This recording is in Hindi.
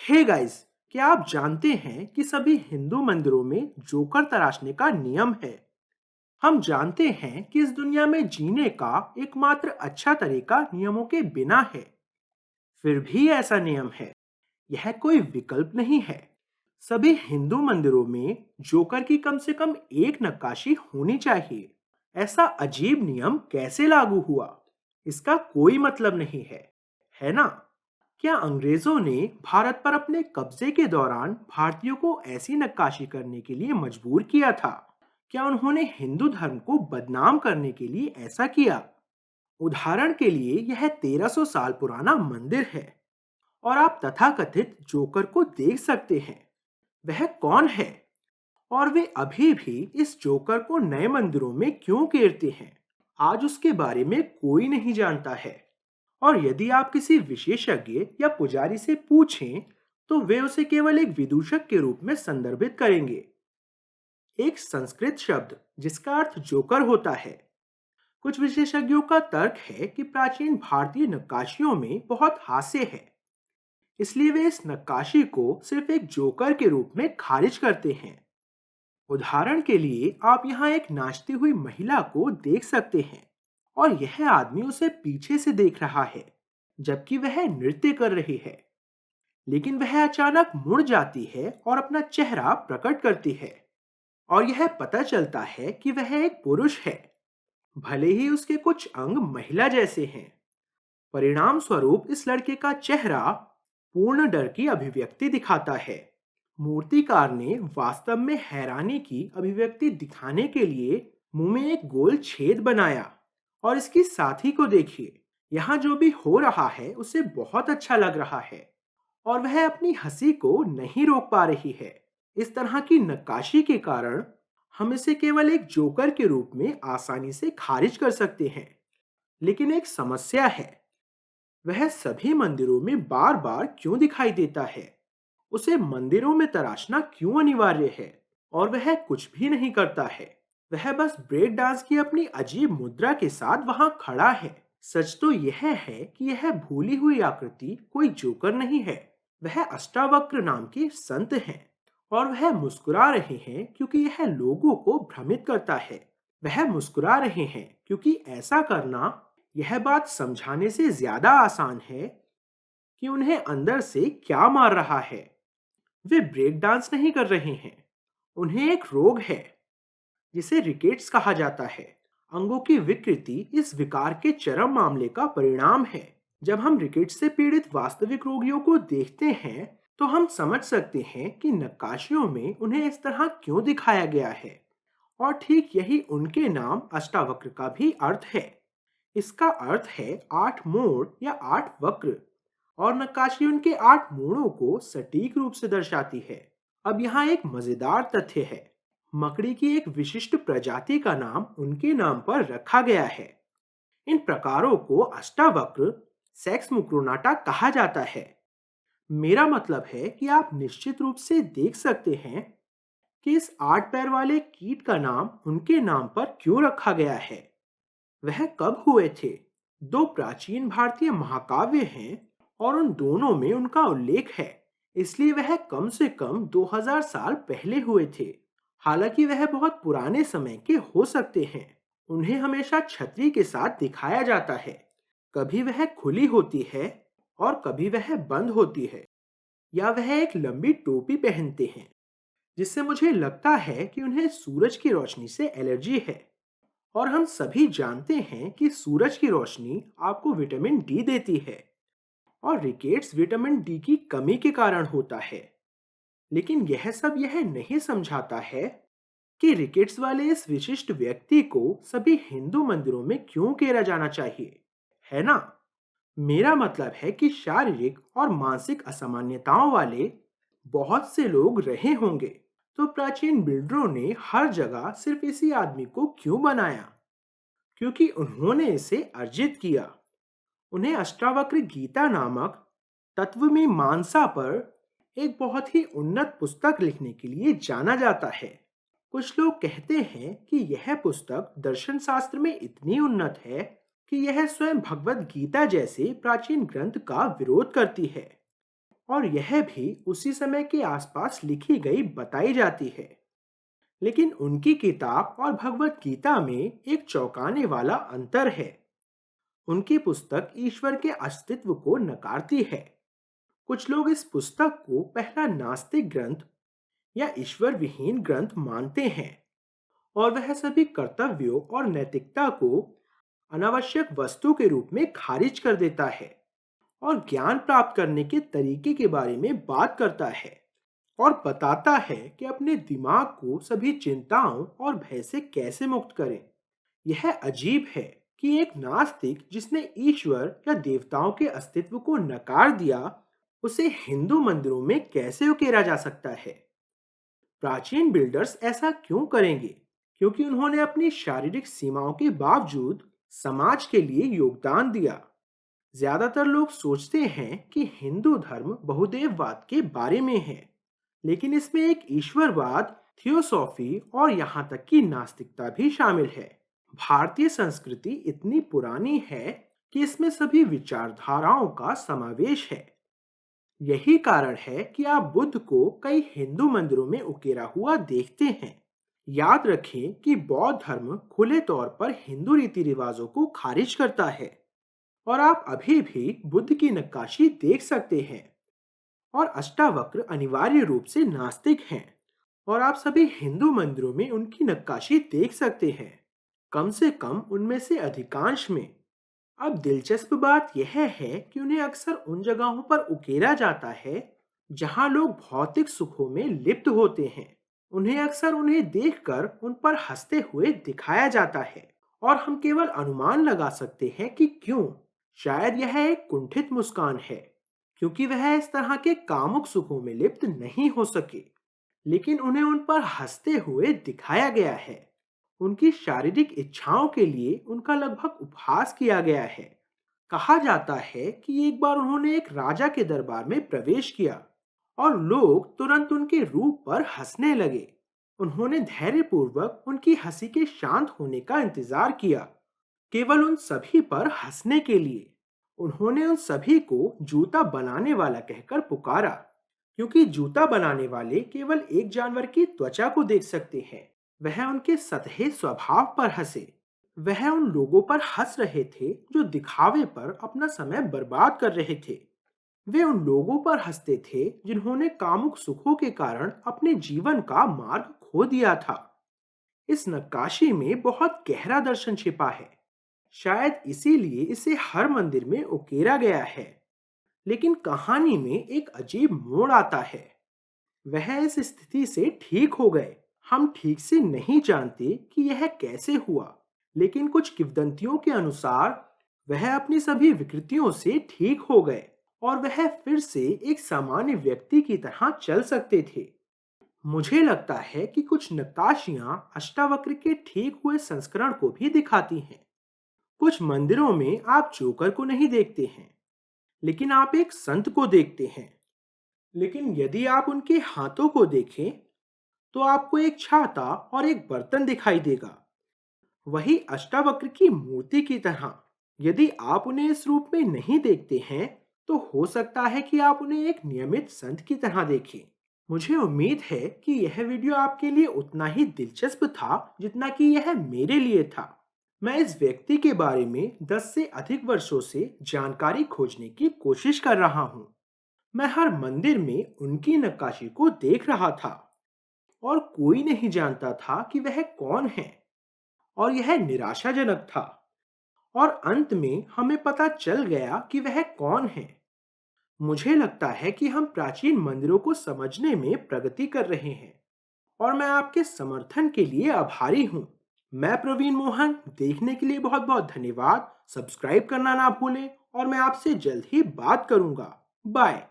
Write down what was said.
हे गाइस, क्या आप जानते हैं कि सभी हिंदू मंदिरों में जोकर तराशने का नियम है। हम जानते हैं कि इस दुनिया में जीने का एकमात्र अच्छा तरीका नियमों के बिना है। फिर भी ऐसा नियम है, यह कोई विकल्प नहीं है। सभी हिंदू मंदिरों में जोकर की कम से कम एक नक्काशी होनी चाहिए। ऐसा अजीब नियम कैसे लागू हुआ, इसका कोई मतलब नहीं है ना? क्या अंग्रेजों ने भारत पर अपने कब्जे के दौरान भारतीयों को ऐसी नक्काशी करने के लिए मजबूर किया था? क्या उन्होंने हिंदू धर्म को बदनाम करने के लिए ऐसा किया? उदाहरण के लिए यह 1300 साल पुराना मंदिर है और आप तथाकथित जोकर को देख सकते हैं। वह कौन है और वे अभी भी इस जोकर को नए मंदिरों में क्यों घेरते हैं? आज उसके बारे में कोई नहीं जानता है। और यदि आप किसी विशेषज्ञ या पुजारी से पूछें, तो वे उसे केवल एक विदूषक के रूप में संदर्भित करेंगे, एक संस्कृत शब्द जिसका अर्थ जोकर होता है। कुछ विशेषज्ञों का तर्क है कि प्राचीन भारतीय नक्काशियों में बहुत हास्य है, इसलिए वे इस नक्काशी को सिर्फ एक जोकर के रूप में खारिज करते हैं। उदाहरण के लिए आप यहाँ एक नाचती हुई महिला को देख सकते हैं और यह आदमी उसे पीछे से देख रहा है जबकि वह नृत्य कर रही है। लेकिन वह अचानक मुड़ जाती है और अपना चेहरा प्रकट करती है और यह पता चलता है कि वह एक पुरुष है, भले ही उसके कुछ अंग महिला जैसे हैं। परिणाम स्वरूप इस लड़के का चेहरा पूर्ण डर की अभिव्यक्ति दिखाता है। मूर्तिकार ने वास्तव में हैरानी की अभिव्यक्ति दिखाने के लिए मुंह में एक गोल छेद बनाया। और इसकी साथी को देखिए, यहाँ जो भी हो रहा है उसे बहुत अच्छा लग रहा है और वह अपनी हंसी को नहीं रोक पा रही है। इस तरह की नक्काशी के कारण हम इसे केवल एक जोकर के रूप में आसानी से खारिज कर सकते हैं। लेकिन एक समस्या है, वह सभी मंदिरों में बार बार क्यों दिखाई देता है? उसे मंदिरों में तराशना क्यों अनिवार्य है? और वह कुछ भी नहीं करता है, वह बस ब्रेक डांस की अपनी अजीब मुद्रा के साथ वहां खड़ा है। सच तो यह है कि यह भूली हुई आकृति कोई जोकर नहीं है, वह अष्टावक्र नाम के संत हैं और वह मुस्कुरा रहे हैं क्योंकि यह लोगों को भ्रमित करता है। वह मुस्कुरा रहे हैं क्योंकि ऐसा करना यह बात समझाने से ज्यादा आसान है कि उन्हें अंदर से क्या मार रहा है। वे ब्रेक डांस नहीं कर रहे हैं, उन्हें एक रोग है जिसे रिकेट्स कहा जाता है। अंगों की विकृति इस विकार के चरम मामले का परिणाम है। जब हम रिकेट्स से पीड़ित वास्तविक रोगियों को देखते हैं, तो हम समझ सकते हैं कि नक्काशियों में उन्हें इस तरह क्यों दिखाया गया है। और ठीक यही उनके नाम अष्टावक्र का भी अर्थ है। इसका अर्थ है 8 मोड़ या 8 वक्र, और नक्काशी उनके 8 मोड़ों को सटीक रूप से दर्शाती है। अब यहाँ एक मजेदार तथ्य है, मकड़ी की एक विशिष्ट प्रजाति का नाम उनके नाम पर रखा गया है। इन प्रकारों को अष्टावक्र सेक्स मुक्रोनाटा कहा जाता है। मेरा मतलब है कि आप निश्चित रूप से देख सकते हैं कि इस 8 पैर वाले कीट का नाम उनके नाम पर क्यों रखा गया है। वह कब हुए थे? दो प्राचीन भारतीय महाकाव्य हैं और उन दोनों में उनका उल्लेख है, इसलिए वह कम से कम 2000 साल पहले हुए थे। हालांकि वह बहुत पुराने समय के हो सकते हैं। उन्हें हमेशा छतरी के साथ दिखाया जाता है, कभी वह खुली होती है और कभी वह बंद होती है, या वह एक लंबी टोपी पहनते हैं, जिससे मुझे लगता है कि उन्हें सूरज की रोशनी से एलर्जी है। और हम सभी जानते हैं कि सूरज की रोशनी आपको विटामिन डी देती है और रिकेट्स विटामिन डी की कमी के कारण होता है। लेकिन यह सब यह नहीं समझाता है कि रिकेट्स वाले इस विशिष्ट व्यक्ति को सभी हिंदू मंदिरों में क्यों घेरा जाना चाहिए, है ना? मेरा मतलब है कि शारीरिक और मानसिक असामान्यताओं वाले बहुत से लोग रहे होंगे, तो प्राचीन बिल्डरों ने हर जगह सिर्फ इसी आदमी को क्यों बनाया? क्योंकि उन्होंने इसे अर्जित किया। उन्हें अष्टावक्र गीता नामक तत्वमीमांसा पर एक बहुत ही उन्नत पुस्तक लिखने के लिए जाना जाता है। कुछ लोग कहते हैं कि यह पुस्तक दर्शन शास्त्र में इतनी उन्नत है कि यह स्वयं भगवत गीता जैसे प्राचीन ग्रंथ का विरोध करती है। और यह भी उसी समय के आसपास लिखी गई बताई जाती है। लेकिन उनकी किताब और भगवत गीता में एक चौंकाने वाला अंतर है। उनकी पुस्तक ईश्वर के अस्तित्व को नकारती है। कुछ लोग इस पुस्तक को पहला नास्तिक ग्रंथ या ईश्वर विहीन ग्रंथ मानते हैं और वह सभी कर्तव्यों और नैतिकता को अनावश्यक वस्तु के रूप में खारिज कर देता है और ज्ञान प्राप्त करने के तरीके के बारे में बात करता है और बताता है कि अपने दिमाग को सभी चिंताओं और भय से कैसे मुक्त करें। यह अजीब है कि एक नास्तिक जिसने ईश्वर या देवताओं के अस्तित्व को नकार दिया, उसे हिंदू मंदिरों में कैसे उकेरा जा सकता है। प्राचीन बिल्डर्स ऐसा क्यों करेंगे? क्योंकि उन्होंने अपनी शारीरिक सीमाओं के बावजूद समाज के लिए योगदान दिया। ज्यादातर लोग सोचते हैं कि हिंदू धर्म बहुदेववाद के बारे में है, लेकिन इसमें एक ईश्वरवाद, थियोसॉफी और यहाँ तक कि नास्तिकता भी शामिल है। भारतीय संस्कृति इतनी पुरानी है कि इसमें सभी विचारधाराओं का समावेश है। यही कारण है कि आप बुद्ध को कई हिंदू मंदिरों में उकेरा हुआ देखते हैं। याद रखें कि बौद्ध धर्म खुले तौर पर हिंदू रीति रिवाजों को खारिज करता है और आप अभी भी बुद्ध की नक्काशी देख सकते हैं। और अष्टावक्र अनिवार्य रूप से नास्तिक हैं और आप सभी हिंदू मंदिरों में उनकी नक्काशी देख सकते हैं, कम से कम उनमें से अधिकांश में। अब दिलचस्प बात यह है कि उन्हें अक्सर उन जगहों पर उकेरा जाता है जहां लोग भौतिक सुखों में लिप्त होते हैं। उन्हें देखकर उन पर हंसते हुए दिखाया जाता है और हम केवल अनुमान लगा सकते हैं कि क्यों। शायद यह एक कुंठित मुस्कान है, क्योंकि वह इस तरह के कामुक सुखों में लिप्त नहीं हो सके, लेकिन उन्हें उन पर हंसते हुए दिखाया गया है। उनकी शारीरिक इच्छाओं के लिए उनका लगभग उपहास किया गया है। कहा जाता है कि एक बार उन्होंने एक राजा के दरबार में प्रवेश किया और लोग तुरंत उनके रूप पर हंसने लगे। उन्होंने धैर्यपूर्वक उनकी हंसी के शांत होने का इंतजार किया, केवल उन सभी पर हंसने के लिए। उन्होंने उन सभी को जूता बनाने वाला कहकर पुकारा, क्योंकि जूता बनाने वाले केवल एक जानवर की त्वचा को देख सकते हैं। वह उनके सतही स्वभाव पर हंसे। वह उन लोगों पर हंस रहे थे जो दिखावे पर अपना समय बर्बाद कर रहे थे। वे उन लोगों पर हंसते थे जिन्होंने कामुक सुखों के कारण अपने जीवन का मार्ग खो दिया था। इस नक्काशी में बहुत गहरा दर्शन छिपा है। शायद इसीलिए इसे हर मंदिर में उकेरा गया है। लेकिन कहानी में एक अजीब मोड़ आता है। वह इस स्थिति से ठीक हो गए। हम ठीक से नहीं जानते कि यह कैसे हुआ, लेकिन कुछ किंवदंतियों के अनुसार वह अपनी सभी विकृतियों से ठीक हो गए और वह फिर से एक सामान्य व्यक्ति की तरह चल सकते थे। मुझे लगता है कि कुछ नक्काशियां अष्टावक्र के ठीक हुए संस्करण को भी दिखाती हैं। कुछ मंदिरों में आप जोकर को नहीं देखते हैं, लेकिन आप एक संत को देखते हैं। लेकिन यदि आप उनके हाथों को देखें, तो आपको एक छाता और एक बर्तन दिखाई देगा, वही अष्टावक्र की मूर्ति की तरह। यदि आप उन्हें इस रूप में नहीं देखते हैं, तो हो सकता है कि आप उन्हें एक नियमित संत की तरह देखें। मुझे उम्मीद है कि यह वीडियो आपके लिए उतना ही दिलचस्प था जितना कि यह मेरे लिए था। मैं इस व्यक्ति के बारे में 10 से अधिक वर्षों से जानकारी खोजने की कोशिश कर रहा हूँ। मैं हर मंदिर में उनकी नक्काशी को देख रहा था और कोई नहीं जानता था कि वह कौन है, और यह निराशाजनक था। और अंत में हमें पता चल गया कि वह कौन है। मुझे लगता है कि हम प्राचीन मंदिरों को समझने में प्रगति कर रहे हैं और मैं आपके समर्थन के लिए आभारी हूँ। मैं प्रवीण मोहन, देखने के लिए बहुत बहुत धन्यवाद। सब्सक्राइब करना ना भूलें और मैं आपसे जल्द ही बात करूंगा। बाय।